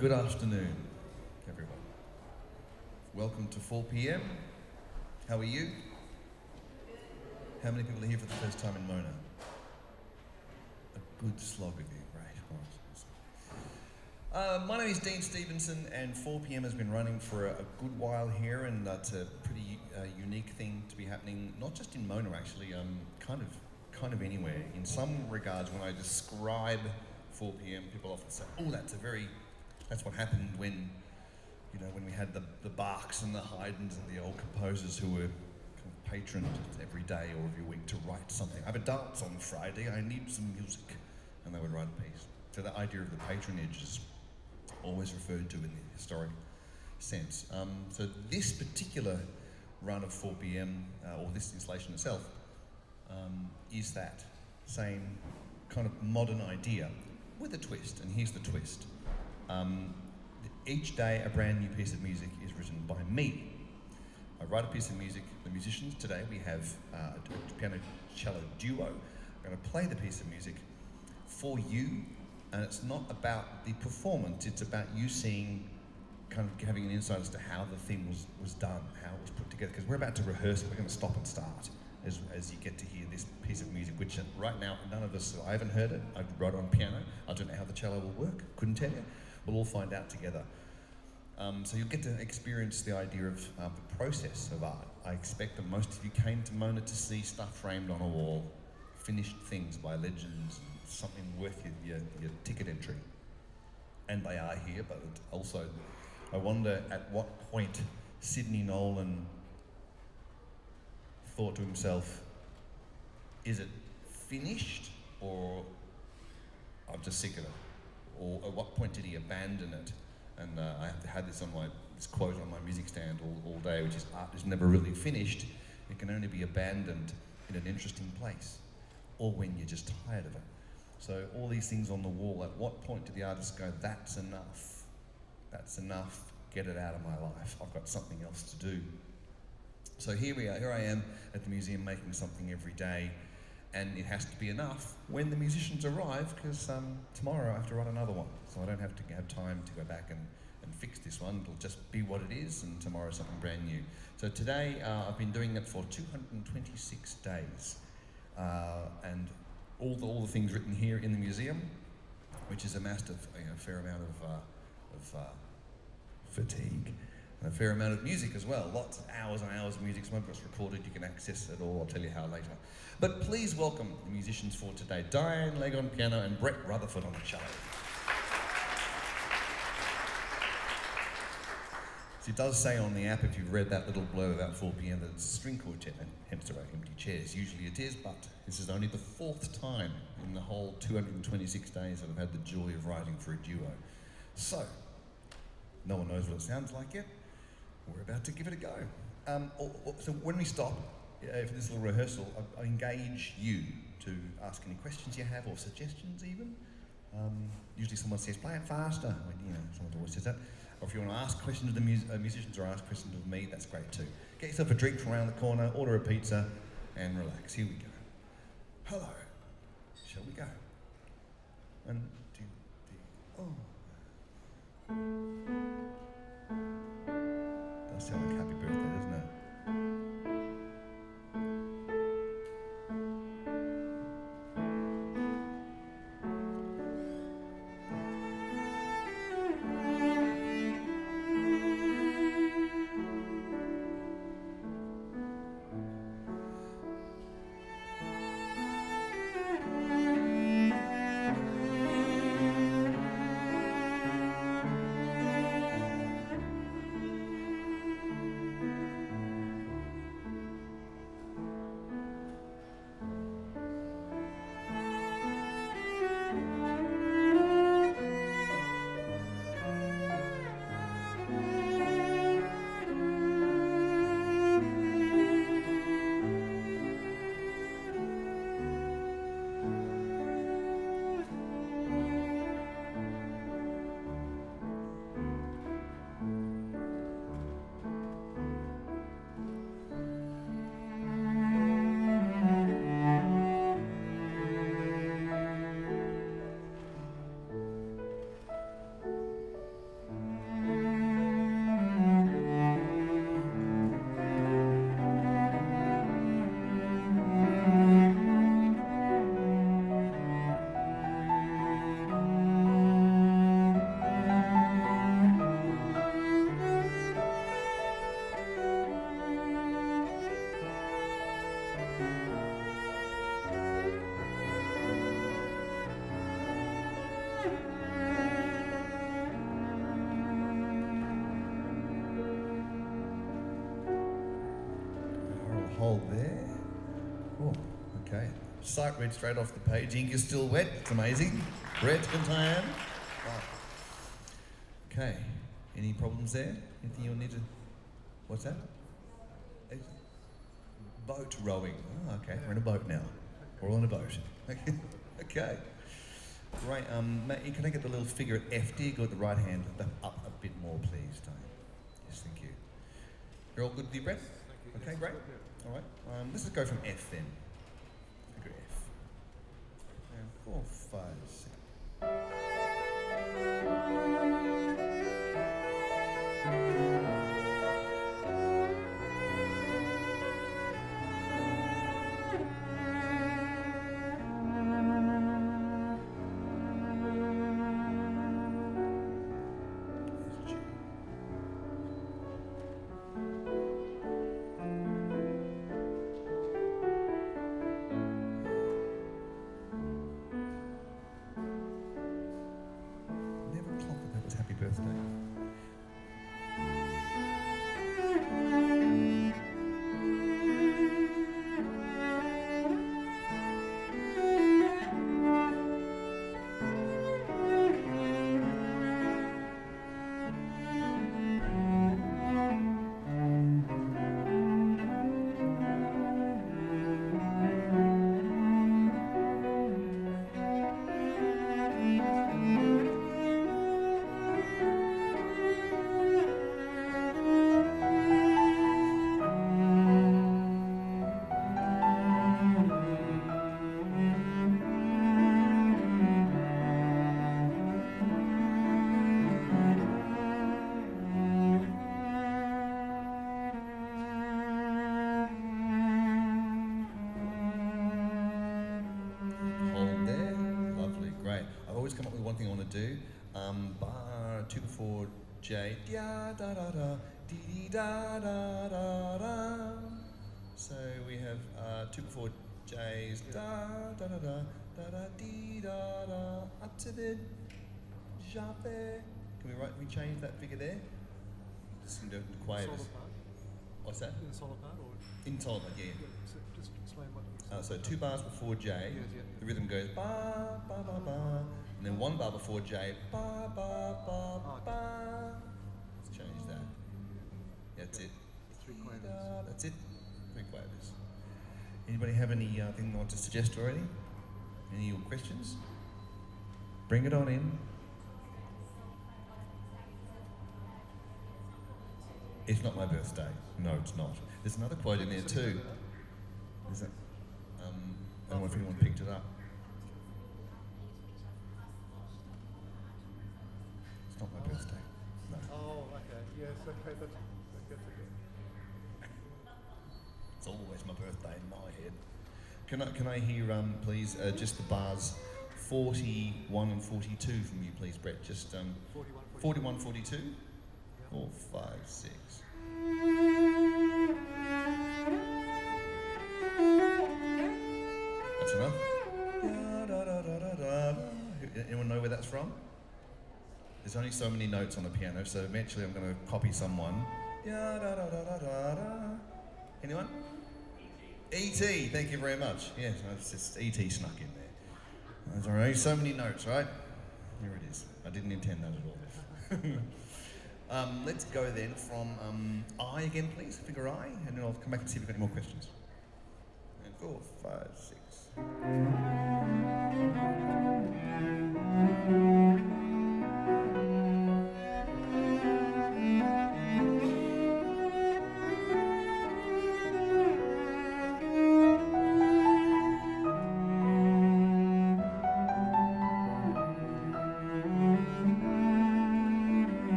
Good afternoon, everyone. Welcome to 4 p.m. How are you? How many people are here for the first time in Mona? A good slog of you, great. My name is Dean Stevenson, and 4 p.m. has been running for a good while here, and that's a pretty unique thing to be happening, not just in Mona actually, kind of anywhere. In some regards, when I describe 4 p.m., people often say, "Oh, that's what happened when we had the Bachs and the Haydns and the old composers who were kind of patroned every day or every week to write something. I have a dance on Friday, I need some music," and they would write a piece. So the idea of the patronage is always referred to in the historic sense. So this particular run of 4 p.m, or this installation itself, is that same kind of modern idea with a twist, and here's the twist. Each day a brand new piece of music is written by me. I write a piece of music. The musicians today, we have a piano cello duo. I'm going to play the piece of music for you, and it's not about the performance, it's about you seeing, kind of having an insight as to how the thing was done, how it was put together, because we're about to rehearse it. We're going to stop and start as you get to hear this piece of music, which right now none of us, I haven't heard it. I wrote it on piano. I don't know how the cello will work, couldn't tell you. We'll all find out together. So you'll get to experience the idea of the process of art. I expect that most of you came to Mona to see stuff framed on a wall, finished things by legends, something worth your ticket entry. And they are here, but also I wonder at what point Sidney Nolan thought to himself, is it finished, or I'm just sick of it? Or at what point did he abandon it? And I have had this quote on my music stand all day, which is, art is never really finished. It can only be abandoned in an interesting place, or when you're just tired of it. So all these things on the wall, at what point did the artist go, that's enough, get it out of my life, I've got something else to do. So here I am at the museum making something every day, and it has to be enough when the musicians arrive, because tomorrow I have to write another one, so I don't have to have time to go back and fix this one. It'll just be what it is, and tomorrow something brand new. So today I've been doing it for 226 days, and all the things written here in the museum, which has amassed a fair amount of fatigue. And a fair amount of music as well, lots of hours and hours of music. Some of it's recorded, you can access it all, I'll tell you how later. But please welcome the musicians for today, Diane Legg on piano and Brett Rutherford on the cello. So it does say on the app, if you've read that little blurb about 4 p.m, that it's a string quartet, and hence there are empty chairs. Usually it is, but this is only the 4th time in the whole 226 days that I've had the joy of writing for a duo. So, no one knows what it sounds like yet. We're about to give it a go. So when we stop for this little rehearsal, I engage you to ask any questions you have, or suggestions even. Usually someone says, play it faster. Someone always says that. Or if you want to ask questions of the musicians or ask questions of me, that's great too. Get yourself a drink from around the corner, order a pizza, and relax. Here we go. Hello. Shall we go? 1, 2, 3, oh. Does sound like happy birthday, doesn't it? Okay. Sight read straight off the page. Ink is still wet. It's amazing. Red and tan. Wow. Okay. Any problems there? Anything you'll need to... What's that? Boat rowing. Oh, okay. We're in a boat now. We're all on a boat. Okay. Great. Mate, can I get the little figure at F? Do you go with the right hand up a bit more, please, Tony? Yes, thank you. You're all good with your breath? Okay, great. All right. Let's just go from F then. Figure F. And 4, 5, 6. Do bar 2 before J, da da da da, dee da da da da. So we have 2 before J's, da da da da da da dee da da, up to the ja there. Can we change that figure there? Just do it quavers. What's that? In solo part or? In solo part, yeah. So just explain what. So 2 bars before J, yeah. The rhythm goes ba ba ba ba. And then 1 bar before J, ba, ba, ba, ba. Let's change that. That's it. 3 quavers. That's it. 3 quavers. Anybody have anything they want to suggest already? Any questions? Bring it on in. It's not my birthday. No, it's not. There's another quote in there too. Is that? I don't know if anyone picked it up. It's not my birthday. No. Oh, okay. Yes, okay. That's okay. It's always my birthday in my head. Can I hear please just the bars 41 and 42 from you, please, Brett? Just 41, 42. 4, 5, 6. That's enough. Anyone know where that's from? There's only so many notes on the piano, so eventually I'm going to copy someone. Anyone? E.T. Thank you very much. Yes, it's just E.T. snuck in there. There's only so many notes, right? Here it is. I didn't intend that at all. Let's go then from I again, please. Figure I, and then I'll come back and see if we've got any more questions. And 4, 5, 6.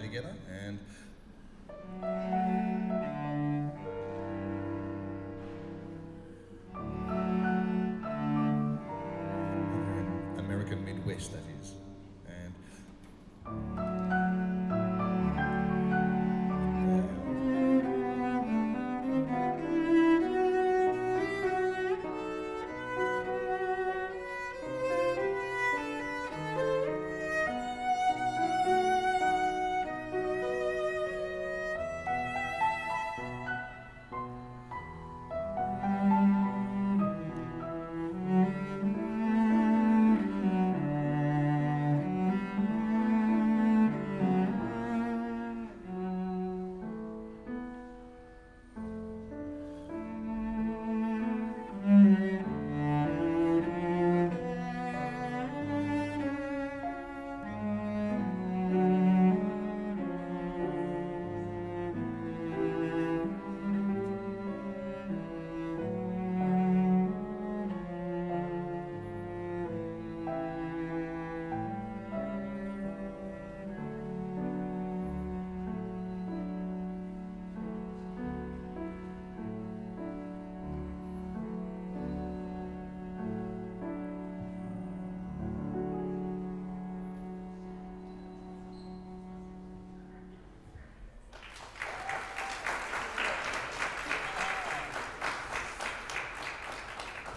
Together and American Midwest, that is. And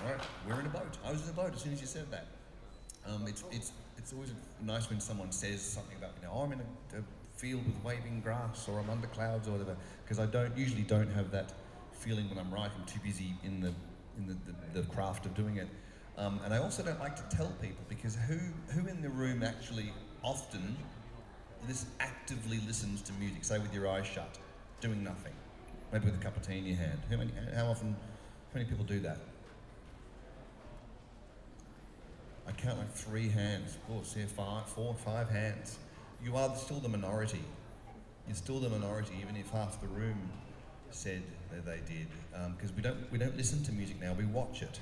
All right, we're in a boat. I was in a boat as soon as you said that. It's always nice when someone says something about, you know, oh, I'm in a field with waving grass, or I'm under clouds, or whatever, because I usually don't have that feeling when I'm writing. I'm too busy in the craft of doing it. And I also don't like to tell people, because who in the room actually often actively listens to music, say with your eyes shut, doing nothing, maybe with a cup of tea in your hand? How many people do that? I count like 3 hands. Of course, yeah, 4, 5 hands. You are still the minority. You're still the minority, even if half the room said that they did. Because we don't listen to music now. We watch it.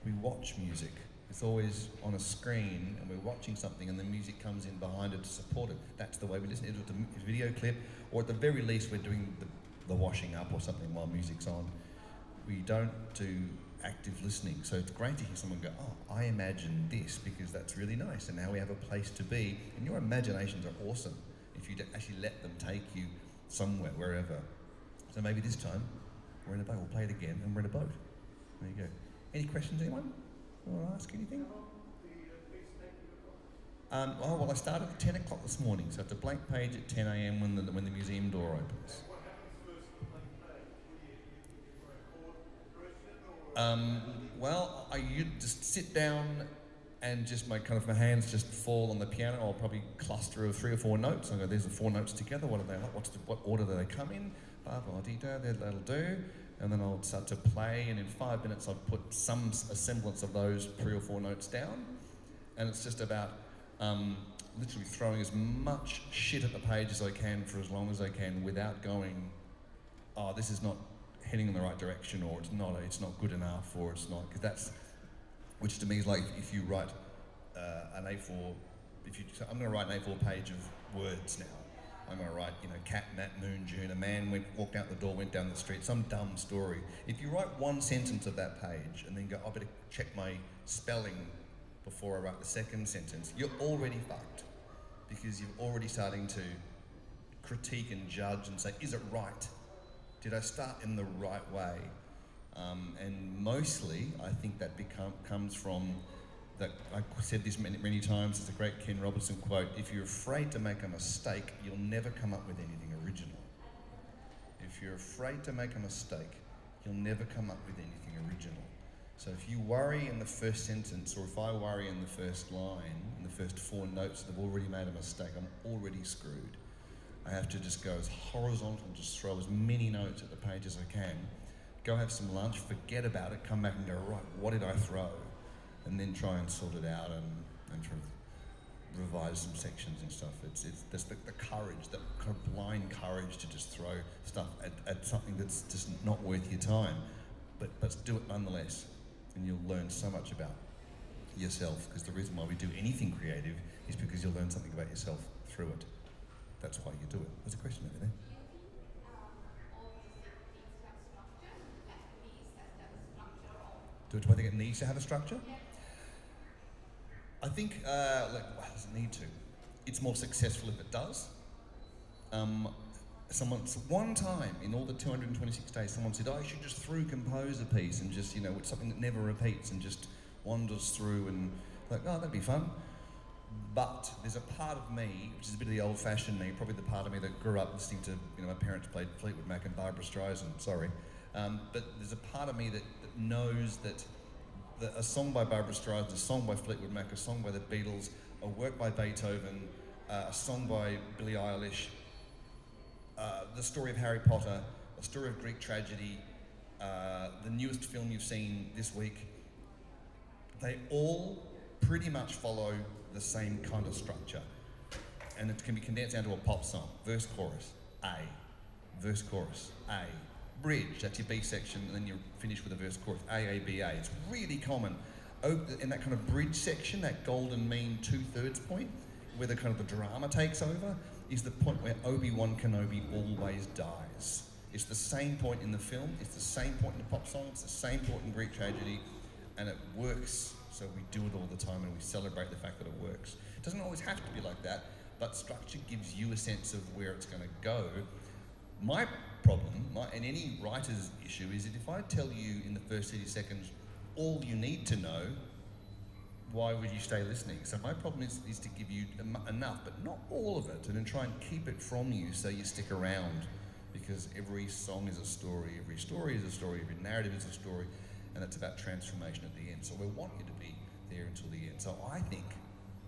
We watch music. It's always on a screen, and we're watching something, and the music comes in behind it to support it. That's the way we listen. It's a video clip, or at the very least, we're doing the washing up or something while music's on. We don't do active listening. So it's great to hear someone go, oh, I imagine this, because that's really nice, and now we have a place to be. And your imaginations are awesome if you actually let them take you somewhere, wherever. So maybe this time we're in a boat. We'll play it again, and we're in a boat. There you go. Any questions, anyone? Want to ask anything? Well, I started at 10 o'clock this morning, so it's a blank page at 10 a.m. when the museum door opens. Well, you just sit down and just my hands just fall on the piano. I'll probably cluster of 3 or 4 notes. I go, there's the 4 notes together. What are they like? What order do they come in? That'll do. And then I'll start to play, and in 5 minutes I've put a semblance of those 3 or 4 notes down. And it's just about literally throwing as much shit at the page as I can for as long as I can, without going, oh, this is not heading in the right direction, or it's not good enough, or it's not, because which to me is like if you write an A4, I'm going to write an A4 page of words now. I'm going to write, cat, Nat, moon, June, a man walked out the door, went down the street, some dumb story. If you write 1 sentence of that page and then go, I better check my spelling before I write the second sentence, you're already fucked, because you're already starting to critique and judge and say, is it right? Did I start in the right way? And mostly, I think that comes from that. I said this many times. It's a great Ken Robinson quote: "If you're afraid to make a mistake, you'll never come up with anything original. If you're afraid to make a mistake, you'll never come up with anything original." So if you worry in the first sentence, or if I worry in the first line, in the first 4 notes that have already made a mistake, I'm already screwed. I have to just go as horizontal, just throw as many notes at the page as I can, go have some lunch, forget about it, come back and go, right, what did I throw? And then try and sort it out and sort of revise some sections and stuff. It's just the courage, that kind of blind courage to just throw stuff at something that's just not worth your time, but do it nonetheless. And you'll learn so much about yourself, because the reason why we do anything creative is because you'll learn something about yourself through it. That's why you do it. There's a question over there. Do I think it needs to have a structure? I think, why does it need to? It's more successful if it does. One time in all the 226 days, someone said, I should just compose a piece and just, it's something that never repeats and just wanders through, and that'd be fun. But there's a part of me, which is a bit of the old-fashioned me, probably the part of me that grew up listening to, my parents played Fleetwood Mac and Barbra Streisand, sorry. But there's a part of me that knows that a song by Barbra Streisand, a song by Fleetwood Mac, a song by the Beatles, a work by Beethoven, a song by Billie Eilish, the story of Harry Potter, a story of Greek tragedy, the newest film you've seen this week, they all pretty much follow the same kind of structure, and it can be condensed down to a pop song: verse, chorus, A, verse, chorus, A, bridge, that's your B section, and then you finish with a verse, chorus, A, B, A. It's really common. In that kind of bridge section, that golden mean 2/3 point, where the kind of the drama takes over, is the point where Obi-Wan Kenobi always dies. It's the same point in the film, it's the same point in the pop song, it's the same point in Greek tragedy, and it works. So we do it all the time, and we celebrate the fact that it works. It doesn't always have to be like that, but structure gives you a sense of where it's going to go. My problem, and any writer's issue, is that if I tell you in the first 30 seconds all you need to know, why would you stay listening? So my problem is to give you enough, but not all of it, and then try and keep it from you so you stick around, because every song is a story, every story is a story, every narrative is a story, and it's about transformation at the end. So we want you to be there until the end. So I think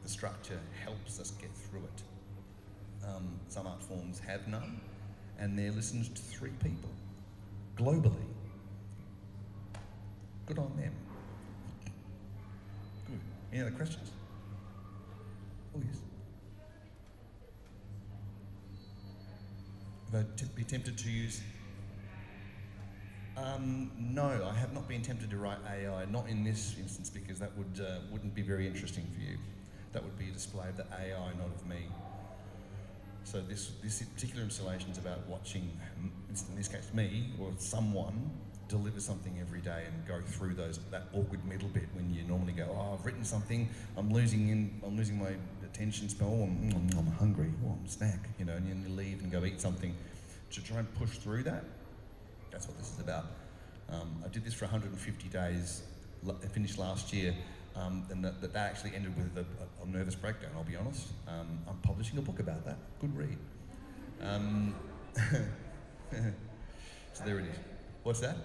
the structure helps us get through it. Some art forms have none, and they're listened to 3 people globally. Good on them. Good. Any other questions? Oh, yes. Would I be tempted to use? No, I have not been tempted to write AI, not in this instance, because that wouldn't be very interesting for you. That would be a display of the AI, not of me. So this particular installation is about watching, in this case me, or someone, deliver something every day and go through that awkward middle bit when you normally go, oh, I've written something, I'm losing my attention span, oh, I'm hungry, oh, I'm snack, and then you leave and go eat something. To try and push through that, that's what this is about. I did this for 150 days, finished last year, and that actually ended with a nervous breakdown, I'll be honest. I'm publishing a book about that. Good read. So there it is. What's that?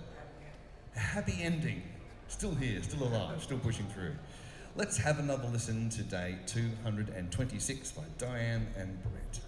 A happy ending. Still here, still alive, still pushing through. Let's have another listen to day 226 by Diane and Brett.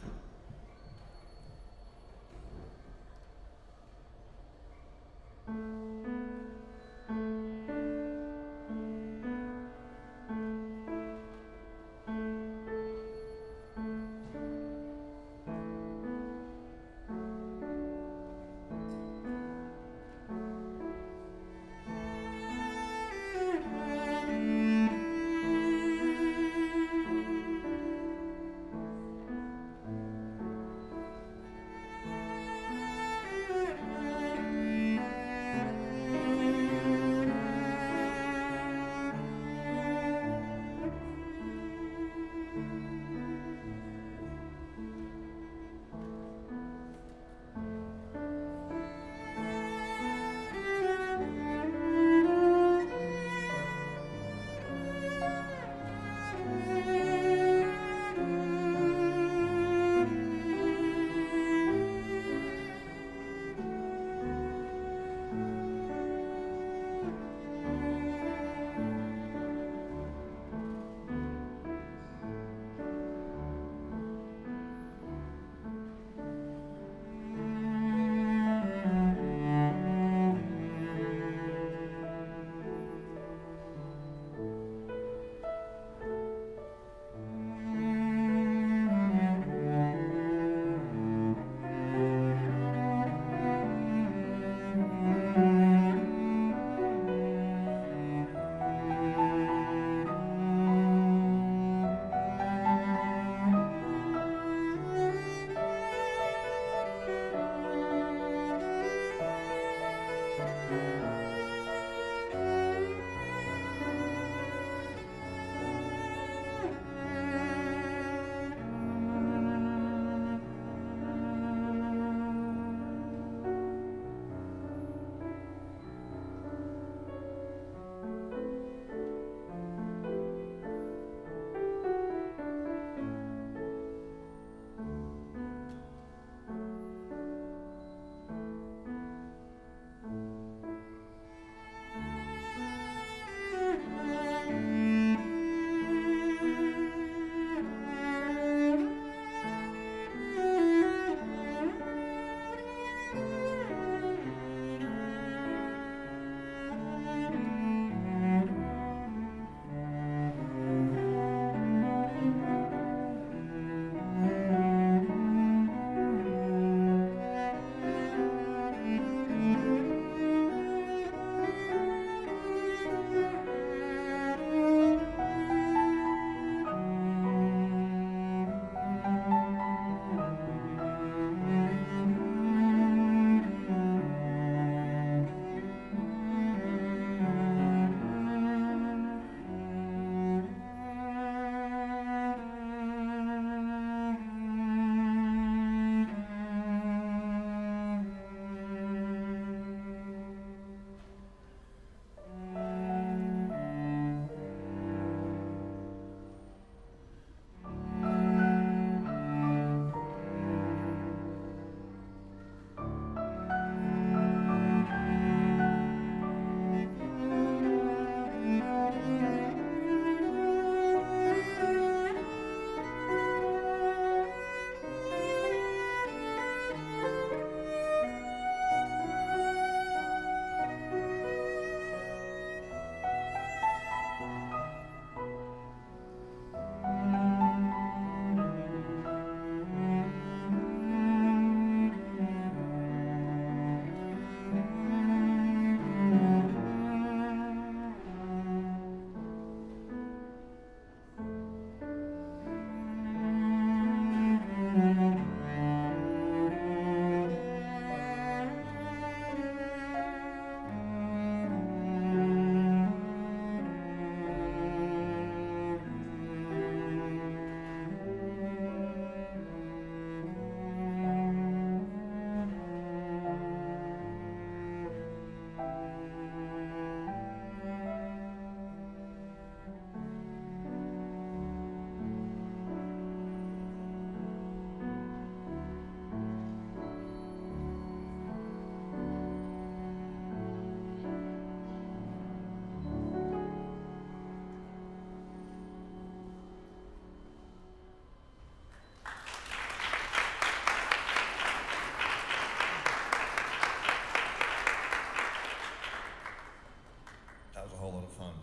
fun.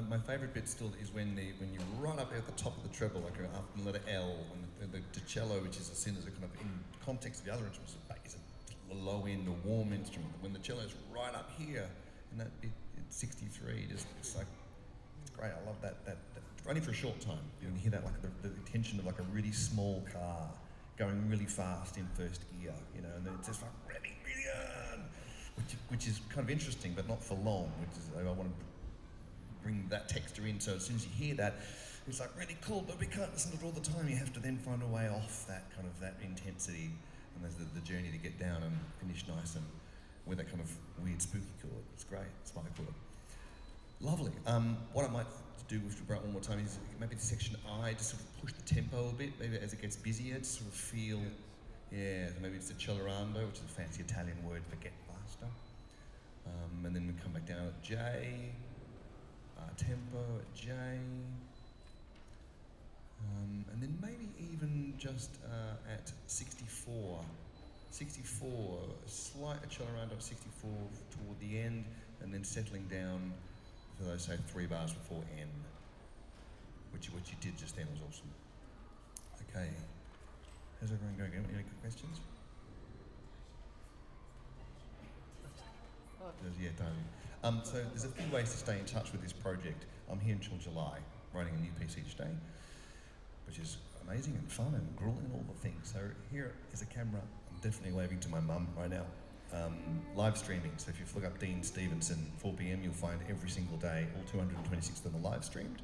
My favourite bit still is when you're right up there at the top of the treble, like after the letter L, and the cello, which is seen as a kind of, in context of the other instruments, is a low end, a warm instrument. When the cello's right up here, and that bit, it's 63, it's like, it's great. I love that only for a short time. You can hear that like the tension of like a really small car going really fast in first gear, you know, and then it's just like really on, which is kind of interesting, but not for long. Which is I want to bring that texture in, so as soon as you hear that, it's like really cool, but we can't listen to it all the time. You have to then find a way off that kind of that intensity, and there's the journey to get down and finish nice and with that kind of weird spooky chord. It's great. It's my chord. Lovely. What I might do with the one more time is maybe the section I, just sort of push the tempo a bit, maybe as it gets busier, to sort of feel, maybe it's the accelerando, which is a fancy Italian word for get faster. And then we come back down at J, tempo at J, and then maybe even just at 64. 64, a slight accelerando at 64 toward the end, and then settling down for those, say, 3 bars before N, which you did just then was awesome. Okay, how's everyone going? Any good questions? Yeah, don't. So there's a few ways to stay in touch with this project. I'm here until July, writing a new piece each day, which is amazing and fun and grueling and all the things. So here is a camera. I'm definitely waving to my mum right now. Live streaming, so if you look up Dean Stevenson, 4 p.m, you'll find every single day, all 226 of them are live streamed.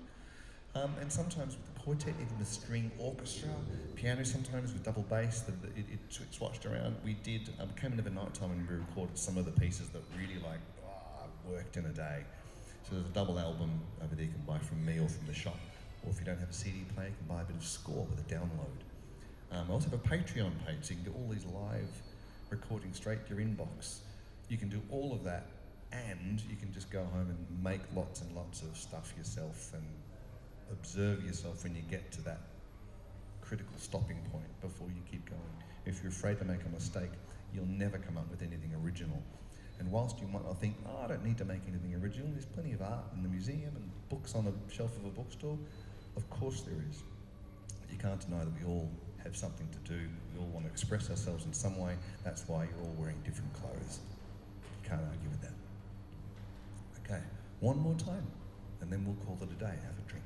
And sometimes with the quartet, even the string orchestra, piano sometimes with double bass, it swatched around. We did, came in of a night time and we recorded some of the pieces that really worked in a day. So there's a double album over there you can buy from me or from the shop, or if you don't have a CD player, you can buy a bit of score with a download. I also have a Patreon page, so you can do all these live recording straight to your inbox. You can do all of that, and you can just go home and make lots and lots of stuff yourself and observe yourself when you get to that critical stopping point before you keep going. If you're afraid to make a mistake, you'll never come up with anything original. And whilst you might not think, I don't need to make anything original, there's plenty of art in the museum and books on the shelf of a bookstore. Of course there is. You can't deny that we all have something to do. We all want to express ourselves in some way. That's why you're all wearing different clothes. You can't argue with that. Okay, one more time, and then we'll call it a day. Have a drink.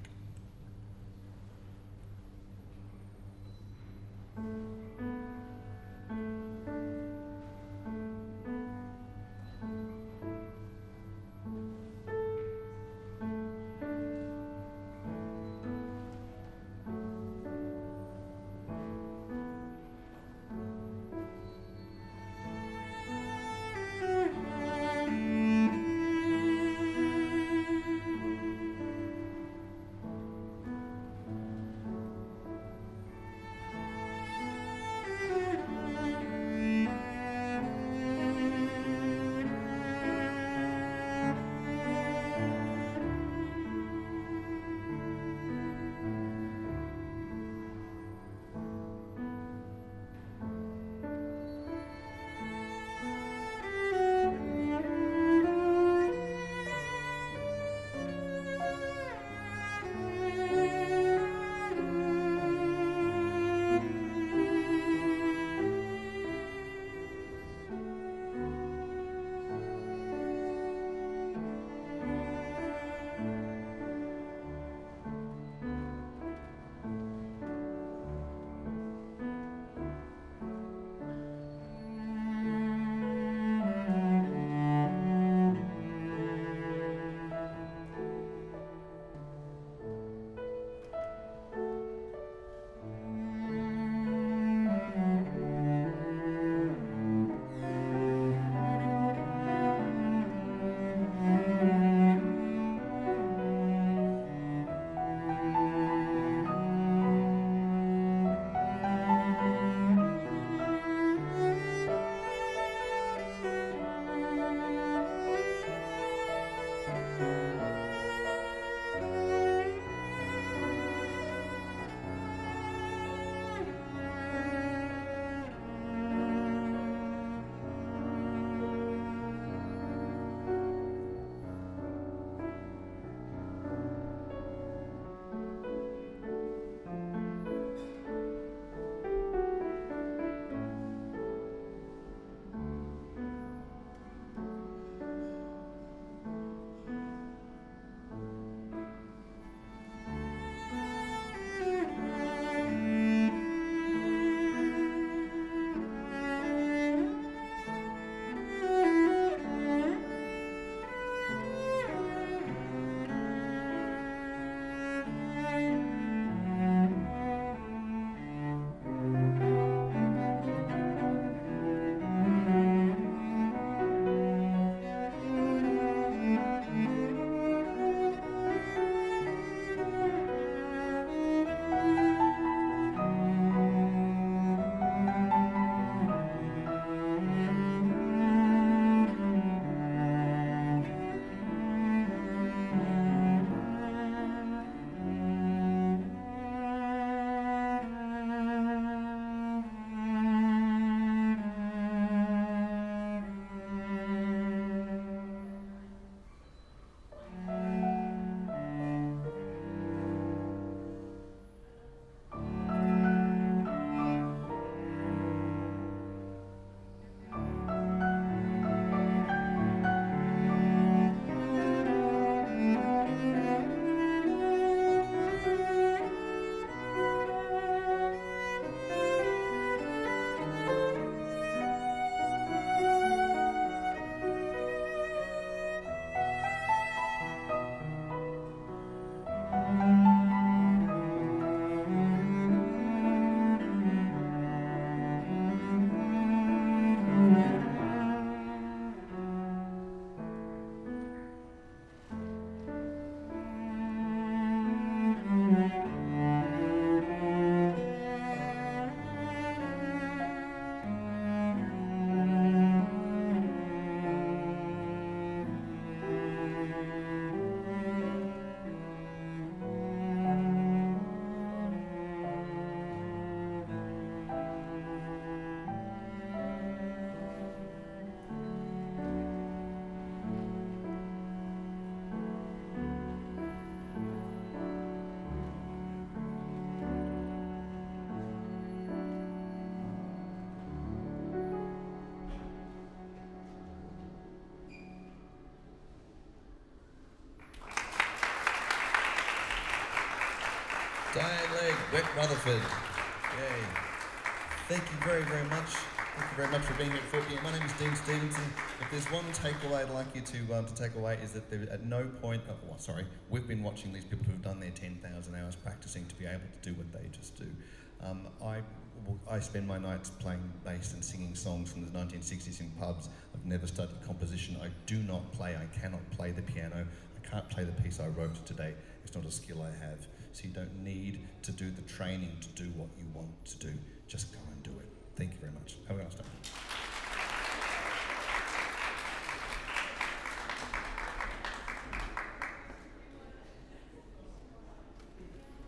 Diane Legg, Wet Rutherford. Yay. Thank you very, very much. Thank you very much for being here at 4 p.m. My name is Dean Stevenson. If there's one takeaway I'd like you to take away is that there at no point, we've been watching these people who've done their 10,000 hours practicing to be able to do what they just do. I spend my nights playing bass and singing songs from the 1960s in pubs. I've never studied composition. I cannot play the piano. I can't play the piece I wrote today. It's not a skill I have. So you don't need to do the training to do what you want to do. Just go and do it. Thank you very much. Have a nice day.